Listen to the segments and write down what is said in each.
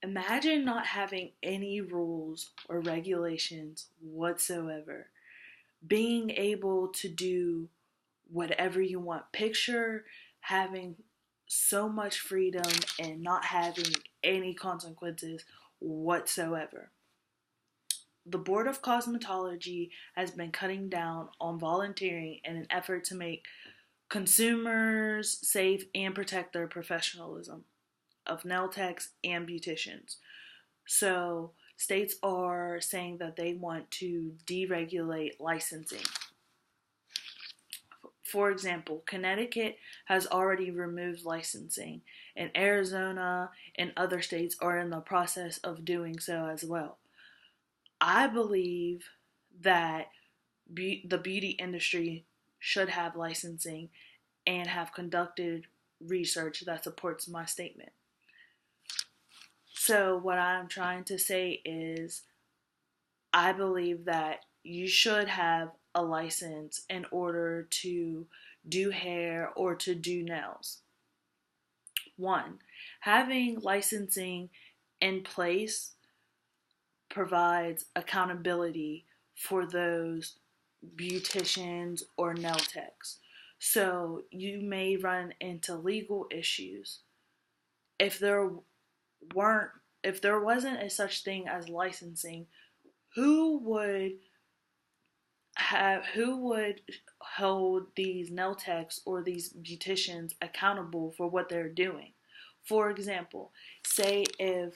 Imagine not having any rules or regulations whatsoever. Being able to do whatever you want. Picture having so much freedom and not having any consequences whatsoever. The Board of Cosmetology has been cutting down on volunteering in an effort to make consumers safe and protect their professionalism of nail techs and beauticians. So, states are saying that they want to deregulate licensing. For example, Connecticut has already removed licensing, and Arizona and other states are in the process of doing so as well. I believe that the beauty industry should have licensing and have conducted research that supports my statement. So, what I'm trying to say is, I believe that you should have a license in order to do hair or to do nails. One, having licensing in place provides accountability for those beauticians or nail techs. So you may run into legal issues. If there weren't if there wasn't a such thing as licensing, who would who would hold these nail techs or these beauticians accountable for what they're doing? For example, say if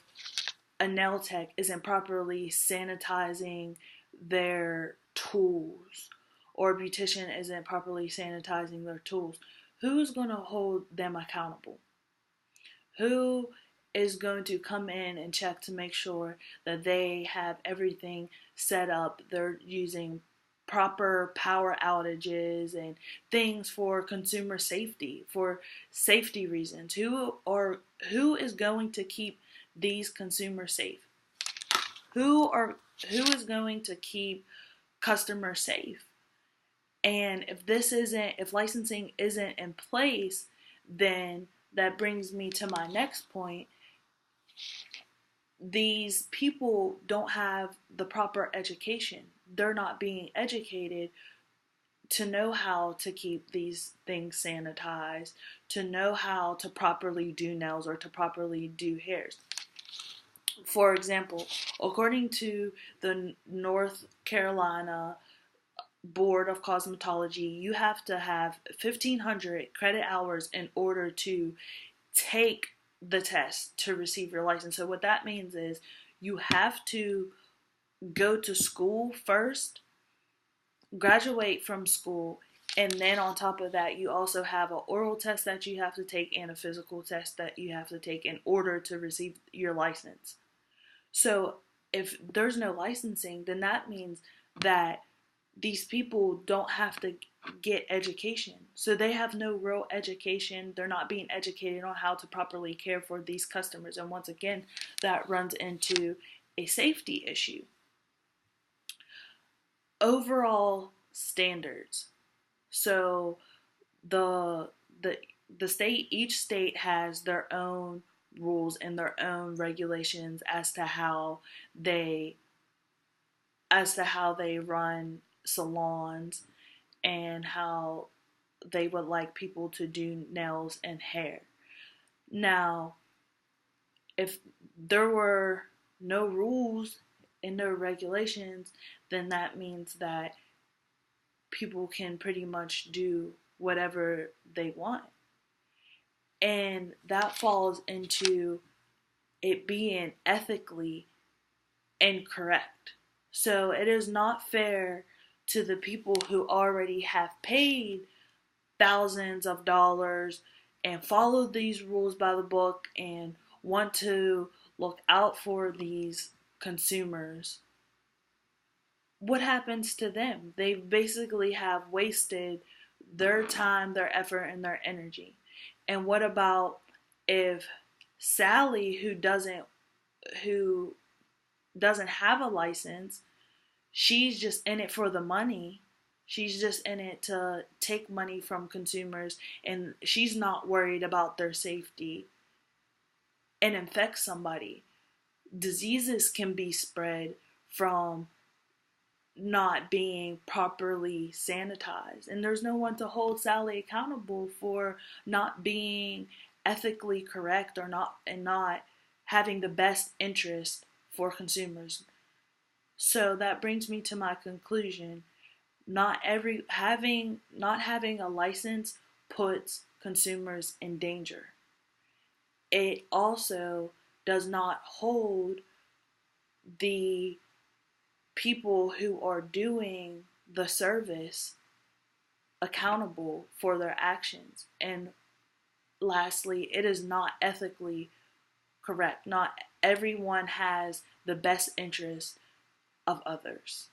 a nail tech isn't properly sanitizing their tools, or a beautician isn't properly sanitizing their tools, who's going to hold them accountable? Who is going to come in and check to make sure that they have everything set up? They're using proper power outages and things for consumer safety, for safety reasons. Who is going to keep these consumers safe? Who is going to keep customers safe? And if licensing isn't in place, then that brings me to my next point. These people don't have the proper education. They're not being educated to know how to keep these things sanitized, to know how to properly do nails or to properly do hairs. For example, according to the North Carolina Board of Cosmetology, you have to have 1,500 credit hours in order to take the test to receive your license. So what that means is you have to go to school first, graduate from school, and then on top of that, you also have an oral test that you have to take and a physical test that you have to take in order to receive your license. So if there's no licensing, then that means that these people don't have to get education. So they have no real education. They're not being educated on how to properly care for these customers. And once again, that runs into a safety issue. Overall standards. So the each state has their own rules and their own regulations as to how they run salons and how they would like people to do nails and hair. Now, if there were no rules and no regulations, then that means that people can pretty much do whatever they want. And that falls into it being ethically incorrect. So it is not fair to the people who already have paid thousands of dollars and followed these rules by the book and want to look out for these consumers. What happens to them? They basically have wasted their time, their effort, and their energy. And what about if Sally, who doesn't have a license, she's just in it for the money. She's just in it to take money from consumers, and she's not worried about their safety and infect somebody. diseases can be spread from not being properly sanitized. And there's no one to hold Sally accountable for not being ethically correct or not having the best interest for consumers. So that brings me to my conclusion. Not having a license puts consumers in danger. It also does not hold the people who are doing the service accountable for their actions. And lastly, it is not ethically correct. Not everyone has the best interest of others.